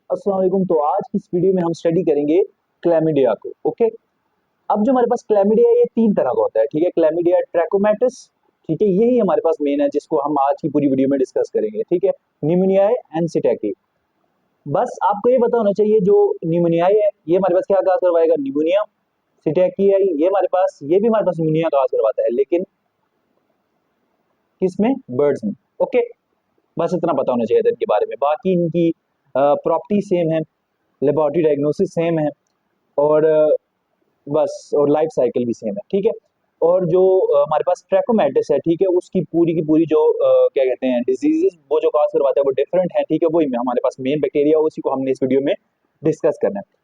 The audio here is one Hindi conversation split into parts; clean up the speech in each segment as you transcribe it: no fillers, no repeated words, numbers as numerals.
अस्सलाम वालेकुम। तो आज की इस वीडियो में हम स्टडी करेंगे क्लैमिडिया को। ओके, अब जो हमारे पास क्लैमिडिया है ये तीन तरह का होता है। ठीक है, क्लैमिडिया ट्रैकोमैटिस, ठीक है, यही हमारे पास मेन है जिसको हम आज की पूरी वीडियो में डिस्कस करेंगे। ठीक है, निमोनियाई एनसीटैकी। बस आपको ये पता होना चाहिए जो निमोनियाई है ये हमारे पास क्या काज करवाएगा, निमोनिया। सिटैकी है ये हमारे पास, ये भी हमारे पास निमोनिया काज करवाता है, लेकिन किसमें, बर्ड्स में। ओके, बस इतना पता होना चाहिए था इनके बारे में। बाकी इनकी प्रॉपर्टी सेम है, लेबोरेटरी डायग्नोसिस सेम है, और बस और लाइफ साइकिल भी सेम है। ठीक है, और जो हमारे पास ट्रैकोमैटिस है, ठीक है, उसकी पूरी की पूरी जो क्या कहते हैं डिजीजेस वो जो काज करवाता है वो डिफरेंट है। ठीक है, वही में हमारे पास मेन बैक्टीरिया उसी को हमने इस वीडियो में डिस्कस करना है।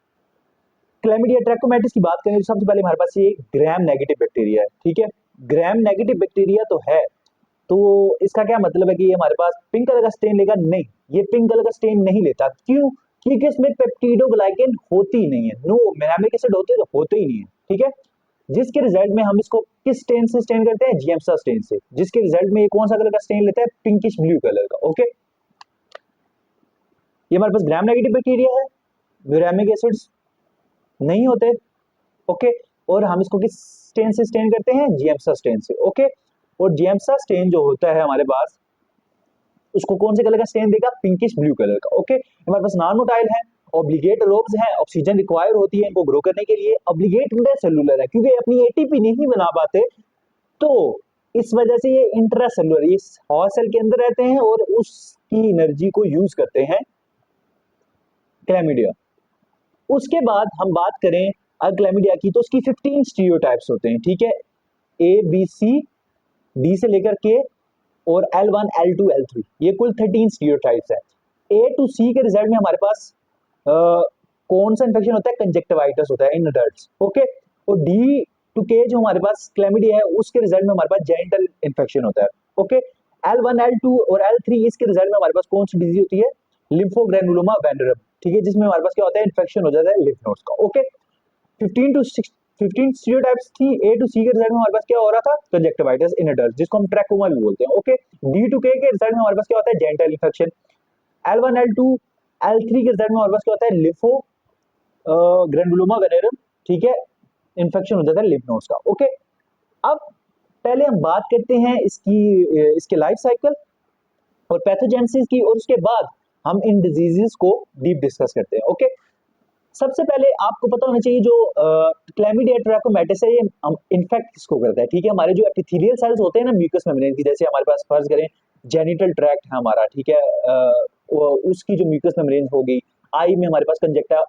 क्लैमिडिया ट्रैकोमैटिस की बात करें तो सबसे पहले हमारे पास ये ग्राम नेगेटिव बैक्टीरिया है। ठीक है, ग्राम नेगेटिव बैक्टीरिया तो है, तो इसका क्या मतलब है कि ये हमारे पास पिंक कलर का स्टेन लेगा? नहीं, ये पिंक कलर का स्टेन नहीं लेता। क्यों? क्योंकि इसमें पेप्टिडोग्लाइकेन होती ही नहीं है। नो, मेलामिक एसिड होते तो होते ही नहीं है। ठीक है, जिसके रिजल्ट में हम इसको किस स्टेन से स्टेन करते हैं? जिएम्सा स्टेन से, जिसके रिजल्ट में ये कौन सा कलर का स्टेन लेता है? पिंकिश ब्लू कलर का। ओके, ये हमारे पास ग्राम नेगेटिव बैक्टीरिया है, म्यूरामिक एसिड्स नहीं होते। ओके, और हम इसको किस स्टेन से स्टेन करते हैं? जिएम्सा स्टेन से। ओके, और जिएम्सा स्टेन जो होता है हमारे पास, उसको कौन से कलर का स्टेन देगा? पिंकिश ब्लू कलर का। ओके, हमारे पास नॉन मोटाइल है, ऑब्लिगेट लोब्स हैं, ऑक्सीजन रिक्वायर होती है इनको ग्रो करने के लिए। ऑब्लिगेट इंटरसेलुलर है क्योंकि अपनी एटीपी नहीं बना पाते, तो इस वजह से ये इंट्रासेलुलर, ये हॉट सेल के अंदर रहते हैं और उसकी एनर्जी को यूज करते हैं क्लैमिडिया। उसके बाद हम बात करें अगर क्लैमिडिया की, तो उसकी 15 स्टीरियोटाइप्स होते हैं। ठीक है, ए बी सी, डी से लेकर के, और L1 L2 L3, ये कुल 13 स्टीरियोटाइप्स है। ए टू सी के रिजल्ट में हमारे पास कौन सा इंफेक्शन होता है? कंजक्टिवाइटिस होता है इन अडल्ट्स। ओके, और डी टू के जो हमारे पास क्लैमिडिया है उसके रिजल्ट में हमारे पास जेनिटल इंफेक्शन होता है। ओके, L1 L2 और L3 इसके रिजल्ट में हमारे पास कौन सी डिजीज होती है? लिम्फोग्रेनुलोमा वेनेरम। ठीक है, जिसमें हमारे पास क्या होता है? इन्फेक्शन हो जाता है लिम्फ नोड्स का। ओके, 15 स्टीरियोटाइप्स थी। ए टू सी के रिजल्ट में हमारे पास क्या हो रहा था? कंजक्टिवाइटिस इन अडल्ट, जिसको हम ट्रैकोमा भी बोलते हैं। ओके, डी टू के रिजल्ट में हमारे पास क्या होता है? Genital infection. L1 L2 L3 के रिजल्ट में हमारे पास क्या होता है? Lymphogranuloma venereum. ठीक है, इन्फेक्शन हो जाता है लिम्फ नोड्स का। ओके, अब पहले हम बात करते हैं इसके लाइफ साइकिल और पैथोजेनेसिस की, और उसके बाद हम इन डिजीजेस को डीप डिस्कस करते हैं। ओके, सबसे पहले आपको पता होना चाहिए जो क्लैमिडिया ट्रैकोमैटिस है ये इन्फेक्ट किसको करता है? ठीक है, हमारे जो एपिथेलियल सेल्स होते हैं ना म्यूकस मेम्ब्रेन की, जैसे हमारे पास फर्ज करें जेनिटल ट्रैक्ट है हमारा, ठीक है, उसकी जो म्यूकस मेम्ब्रेन होगी, आई में हमारे पास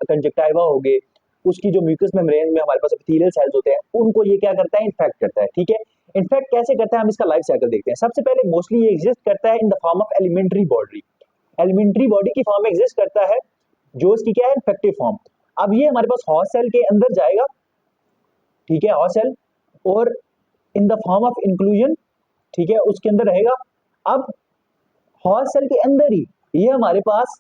कंजक्टाइवा हो गए, उसकी जो म्यूकस मेम्ब्रेन में हमारे पास एपिथेलियल सेल्स होते हैं, उनको ये क्या करता है? इन्फेक्ट करता है। ठीक है, इन्फेक्ट कैसे करता है हम इसका लाइफ साइकिल देखते हैं। सबसे पहले मोस्टली ये एग्जिस्ट करता है in the form of elementary body. Elementary body की फॉर्म में एग्जिस्ट करता है, जो इसकी क्या है? Infective form. अब ये हमारे पास हॉस्ट सेल के अंदर जाएगा, ठीक है, हॉस्ट सेल, और इन द फॉर्म ऑफ इंक्लूजन, ठीक है, उसके अंदर रहेगा। अब हॉस्ट सेल के अंदर ही ये हमारे पास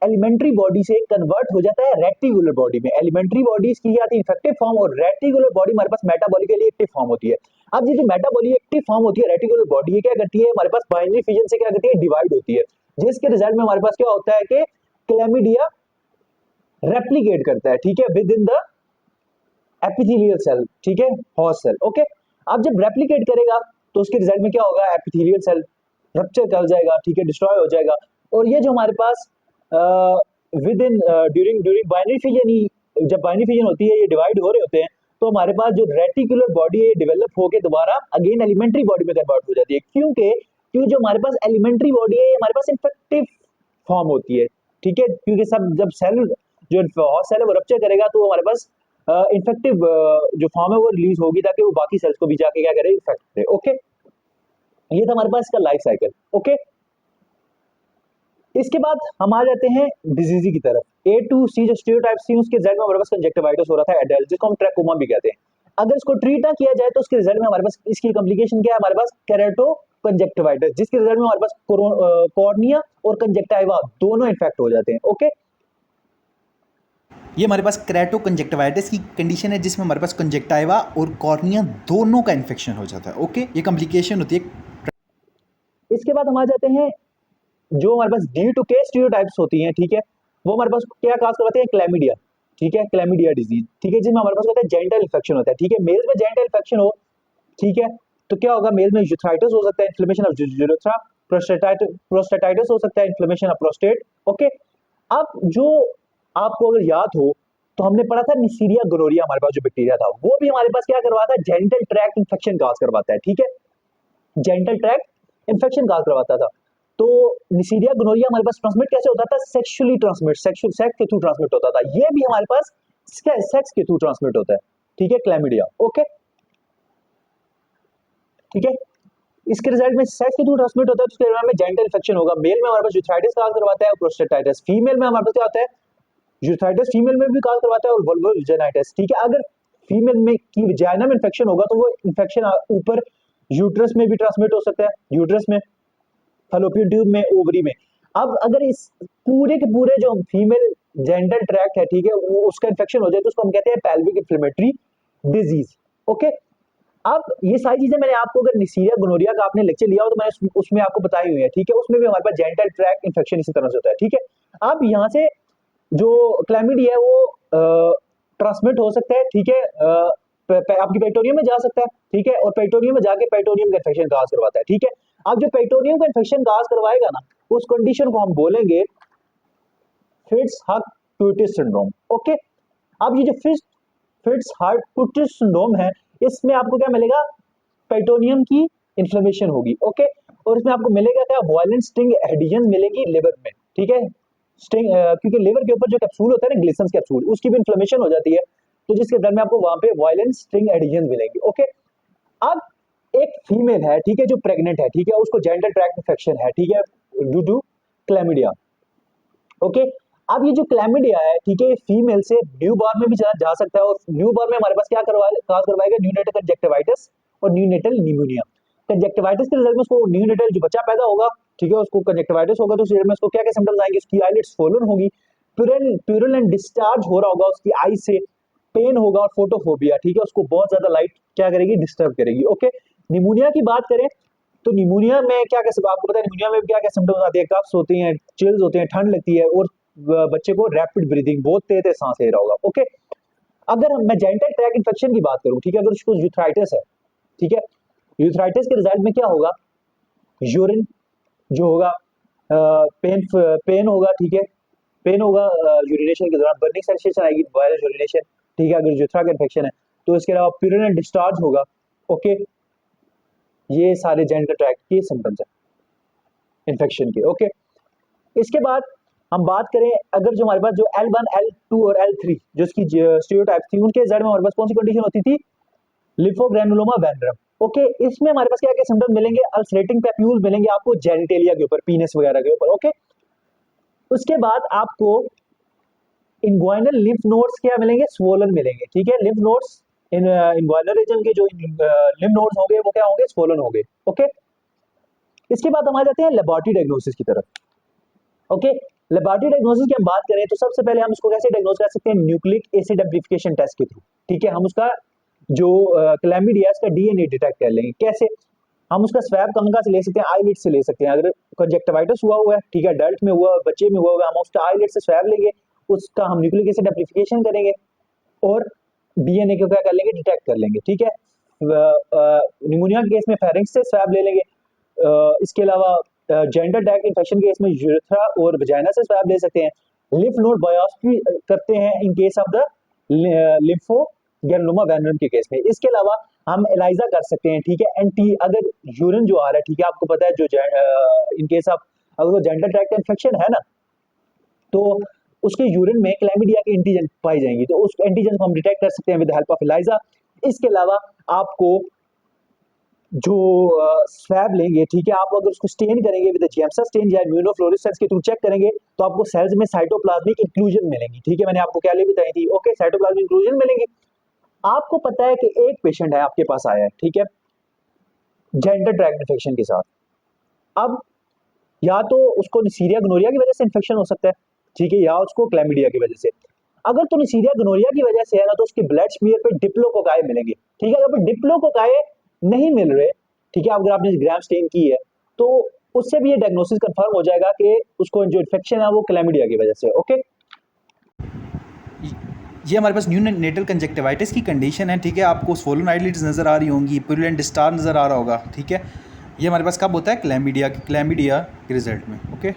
एलिमेंट्री बॉडी से कन्वर्ट हो जाता है रेटिकुलर बॉडी में। एलिमेंट्री बॉडी की आती है इन्फेक्टिव फॉर्म, और रेटिकुलर बॉडी हमारे पास मेटाबॉलिकली एक्टिव फॉर्म होती है। अब ये जो मेटाबॉलिक एक्टिव फॉर्म होती है रेटिकुलर बॉडी, ये क्या करती है? हमारे पास बाइनरी फिजन से क्या करती है? डिवाइड होती है, जिसके रिजल्ट में हमारे पास क्या होता है कि क्लैमिडिया रेप्लिकेट करता है, ठीक है, within the epithelial cell, ठीक है, हॉस्ट सेल। ओके, अब जब रेप्लिकेट करेगा तो उसके रिजल्ट में क्या होगा? एपिथेलियल सेल रप्चर कर जाएगा, ठीक है, डिस्ट्रॉय हो जाएगा। और ये जो हमारे पास within during during binary fission ही, जब बाइनरी फिजन होती है ये डिवाइड हो रहे होते हैं, तो हमारे पास जो रेटिकुलर बॉडी है डेवलप होकर दोबारा अगेन एलिमेंट्री बॉडी में कन्वर्ट हो जाती है। क्योंकि जो हमारे पास एलिमेंट्री बॉडी है ये हमारे पास इन्फेक्टिव फॉर्म होती है। ठीक है, क्योंकि सब जब सेल जो हॉस्ट सेल है वो रप्चर करेगा तो हमारे पास इन्फेक्टिव जो फॉर्म है वो रिलीज होगी, ताकि वो बाकी सेल्स को भी जाके क्या करे? इन्फेक्ट करे। ओके, ये था हमारे पास इसका लाइफ साइकिल। ओके, इसके बाद हम आ जाते हैं डिजीज की तरफ। ए टू सी जो स्टीरियोटाइप्स थी उसके रिजल्ट में हमारे पास कंजक्टिवाइटिस हो रहा था एडल्ट, जिसको हम ट्रैकोमा भी कहते हैं। अगर इसको ट्रीट ना किया जाए तो उसके रिजल्ट में हमारे पास इसकी कॉम्प्लिकेशन क्या है? हमारे पास केरेटो कंजक्टिवाइटिस, जिसके रिजल्ट में हमारे पास कॉर्निया और कंजक्टाइवा दोनों इन्फेक्ट हो जाते हैं। ओके, ये हमारे पास क्रेटो कंजक्टिवाइटिस की कंडीशन है, जिसमें हमारे पास कंजक्टाइवा और कॉर्निया दोनों का इन्फेक्शन हो जाता है। ओके, ये कॉम्प्लिकेशन होती है। इसके बाद हम आ जाते हैं जो हमारे पास डी टू के स्टीरियोटाइप्स होती हैं। ठीक है, वो हमारे पास क्या काज करवाते हैं, क्लैमिडिया, ठीक है, क्लैमिडिया डिजीज, ठीक है, जिसमें हमारे पास होता है जेनिटल इन्फेक्शन होता है, ठीक है, मेल्स में जेनिटल इन्फेक्शन हो, ठीक है, तो क्या होगा, मेल में यूथराइटिस हो सकता है, इन्फ्लेमेशन ऑफ यूरेथ्रा, प्रोस्टेटाइटिस हो सकता है, इन्फ्लेमेशन ऑफ प्रोस्टेट, ओके। अब जो आपको अगर याद हो तो हमने पढ़ा था निसीरिया गोनोरिया, हमारे पास जो बैक्टीरिया था वो भी हमारे पास क्या करवाता है, जेनिटल ट्रैक्ट इन्फेक्शन काज करवाता है, ठीक है, जेनिटल ट्रैक्ट इन्फेक्शन काज करवाता था। तो निसीरिया गोनोरिया हमारे पास ट्रांसमिट कैसे होता था, सेक्सुअली ट्रांसमिट, सेक्सुअल सेक्स के थ्रू ट्रांसमिट होता था, ये भी हमारे पास सेक्स के थ्रू ट्रांसमिट होता है, ठीक है, क्लैमिडिया, ओके, ठीक है। इसके रिजल्ट में सेक्स के थ्रू ट्रांसमिट होता है, तो उसके रिजल्ट में जेनिटल इन्फेक्शन होगा, मेल में हमारे पास यूथराइटिस काज करवाता है और प्रोस्टेटाइटिस, फीमेल में हमारे पास क्या होता है, यूथराइटिस फीमेल में भी काज करवाता है और वल्वोजेनाइटिस, ठीक है। अगर फीमेल में की वजाइना में इन्फेक्शन होगा तो वो इन्फेक्शन ऊपर यूट्रस में भी ट्रांसमिट हो सकता है, यूट्रस में, फैलोपियन ट्यूब में, ओवरी में। अब अगर इस पूरे के पूरे जो फीमेल जेनिटल ट्रैक्ट है, ठीक है, वो उसका इन्फेक्शन हो जाए तो उसको हम कहते हैं पेल्विक इन्फ्लेमेटरी डिजीज, ओके। अब ये सारी चीजें मैंने आपको, अगर निसीरिया गोनोरिया का आपने लेक्चर लिया हो तो मैंने उसमें आपको बताई हुई है, ठीक है, उसमें भी हमारे पास जेनिटल ट्रैक्ट इन्फेक्शन इसी तरह से होता है, ठीक है। अब यहाँ से जो क्लैमिडिया है वो ट्रांसमिट हो सकता है, ठीक है, आपकी पेटोरियम में जा सकता है, ठीक है, और पेटोरियम में जाके पेटोरियम का इन्फेक्शन काज करवाता है, ठीक है। अब जो पेटोरियम का इन्फेक्शन काज करवाएगा ना, उस कंडीशन को हम बोलेंगे फिट्स हर्ट क्यूटिस सिंड्रोम, ओके। अब ये जो फिट्स हर्ट क्यूटिस सिंड्रोम है, इसमें आपको क्या मिलेगा, पेटोनियम की इन्फ्लेमेशन होगी, ओके, और इसमें आपको मिलेगा क्या, वायलेंट स्टिंग एडिशन मिलेगी लिवर में, ठीक है, स्टिंग, क्योंकि लिवर के ऊपर जो कैप्सूल होता है ना, ग्लिसन्स कैप्सूल, उसकी भी इन्फ्लेमेशन हो जाती है, तो जिसके दर में आपको वहां पे वायलेंट स्टिंग एडिशन मिलेंगे, ओके। अब एक फीमेल है, ठीक है, जो प्रेग्नेंट है, ठीक है, उसको जेनिटल ट्रैक्ट इन्फेक्शन है, ठीक है, ड्यू टू क्लैमिडिया, ओके। अब ये जो क्लैमिडिया है, ठीक है, फीमेल से न्यू बॉर्न में भी जा सकता है, और न्यू बॉर्न में हमारे पास क्या काज करवाएगा, न्यूनेटल कंजक्टिवाइटिस और न्यूनेटल निमोनिया। कंजक्टिवाइटिस के रिजल्ट में उसको न्यूनेटल जो बच्चा पैदा होगा, ठीक है, उसको कंजक्टिवाइटिस होगा, तो उस रिजल्ट में उसको क्या क्या सिम्टम्स आएंगे, उसकी आईलिड्स स्वोलन होगी, प्यूरल डिस्चार्ज हो रहा होगा उसकी आई से, पेन होगा और फोटोफोबिया, ठीक है, उसको बहुत ज्यादा लाइट क्या करेगी, डिस्टर्ब करेगी, ओके। निमोनिया की बात करें तो निमोनिया में क्या क्या, आपको पता है निमोनिया में क्या क्या सिम्टम्स आते हैं, कफ्स होती हैं, चिल्स होते हैं, ठंड लगती है, और बच्चे को रैपिड ब्रीदिंग, बहुत तेज तेज सांस ले रहा होगा, ओके। अगर मैं जेनिटल ट्रैक्ट इन्फेक्शन की बात करूं, ठीक है, अगर उसको यूथराइटिस है, ठीक है, यूथराइटिस के रिजल्ट में क्या होगा, यूरिन जो होगा, पेन पेन होगा, ठीक है, पेन होगा, यूरिनेशन के दौरान बर्निंग सेंसेशन आएगी, वायरस यूरिनेशन, ठीक है, अगर यूथरा का इन्फेक्शन है तो। इसके अलावा प्यूरिन डिस्चार्ज होगा, ओके। ये सारे जेनिटल ट्रैक्ट के सिम्टम्स हैं इन्फेक्शन के, ओके। इसके बाद हम बात करें, अगर जो हमारे पास जो L1, L2 और L3 जो इसकी स्टीरियोटाइप थी, उनके जड़ में हमारे पास कौन सी कंडीशन होती थी, लिफोग्रेनुलोमा वेनरम, ओके। इसमें हमारे पास क्या क्या सिम्टम मिलेंगे, अल्सरेटिंग पैप्यूल्स मिलेंगे आपको जेनिटेलिया के ऊपर, पीनस वगैरह के ऊपर, ओके। उसके बाद आपको इनग्वाइनल लिम्फ नोड्स क्या मिलेंगे, स्वोलन मिलेंगे, ठीक है, लिम्फ नोड्स इनग्वाइनल रीजन के जो लिम्फ नोड्स होंगे वो क्या होंगे, स्वोलन होंगे, ओके। इसके बाद हम आ जाते हैं लेबोरेटरी डायग्नोसिस की तरफ, ओके। लेबोरेटरी डायग्नोसिस की हम बात करें तो सबसे पहले हम इसको कैसे डायग्नोस कर सकते हैं, न्यूक्लिक एसिड एम्प्लीफिकेशन टेस्ट के थ्रू, ठीक है, हम उसका जो क्लैमिडिया इसका डीएनए डिटेक्ट कर लेंगे, कैसे, हम उसका स्वैब कहाँ से ले सकते हैं, आईलिड से ले सकते हैं, अगर कंजक्टिवाइटिस हुआ है, ठीक है, अडल्ट में हुआ, बच्चे में हुआ होगा, हम उसका आईलिड से स्वैब लेंगे, उसका हम न्यूक्लिक एसिड एम्प्लीफिकेशन करेंगे और डीएनए को क्या कर लेंगे, डिटेक्ट कर लेंगे, ठीक है। निमोनिया के केस में फेरिंक्स से स्वैब ले लेंगे, इसके अलावा जेनिटल ट्रैक्ट इन्फेक्शन केस में यूरेथ्रा और वजाइना से स्वैब ले सकते हैं, लिम्फ नोड बायोप्सी करते हैं in case of the lymphogranuloma venereum के केस में। इसके अलावा हम एलाइजा कर सकते हैं, ठीक है, एंटी, अगर यूरिन जो आ रहा है, ठीक है, आपको पता है जो इन केस ऑफ अगर वो जेनिटल ट्रैक्ट इन्फेक्शन है ना, तो उसके यूरिन में क्लैमिडिया के एंटीजन पाई जाएंगी, तो उस एंटीजन को हम डिटेक्ट कर सकते हैं विद हेल्प ऑफ एलाइजा। इसके अलावा आपको जो स्वैब लेंगे, ठीक है, आप अगर उसको स्टेन करेंगे विद जेम्सा स्टेन या इम्यूनोफ्लोरेसेंस के थ्रू चेक करेंगे तो आपको सेल्स में साइटोप्लाज्मिक इंक्लूजन मिलेंगी, ठीक है, मैंने आपको क्या ले बताई थी, ओके, साइटोप्लाज्मिक इंक्लूजन मिलेंगी। आपको पता है कि एक पेशेंट है आपके पास आया है, ठीक है, जेनिटल ट्रैक्ट इन्फेक्शन के साथ। अब या तो उसको निसीरिया गोनोरिया की वजह से इन्फेक्शन हो सकता है, ठीक है, या उसको क्लैमिडिया की वजह से। अगर तो निसीरिया गोनोरिया की वजह से है ना, तो उसके ब्लड स्मीयर पे डिप्लोकोकाई मिलेंगे, ठीक है। अगर डिप्लोकोकाई नहीं मिल रहे, ठीक है, अगर आपने ग्राम स्टेन की है तो उससे भी ये डायग्नोसिस कंफर्म हो जाएगा कि उसको जो इन्फेक्शन है वो क्लैमिडिया की वजह से। ओके, ये हमारे पास न्यू नेटल कंजक्टिवाइटिस की कंडीशन है, ठीक है। आपको स्वोलन आईलिड्स नज़र आ रही होंगी, पुरुलेंट स्टार नज़र आ रहा होगा, ठीक है। ये हमारे पास कब होता है? क्लैमिडिया के रिजल्ट में। ओके।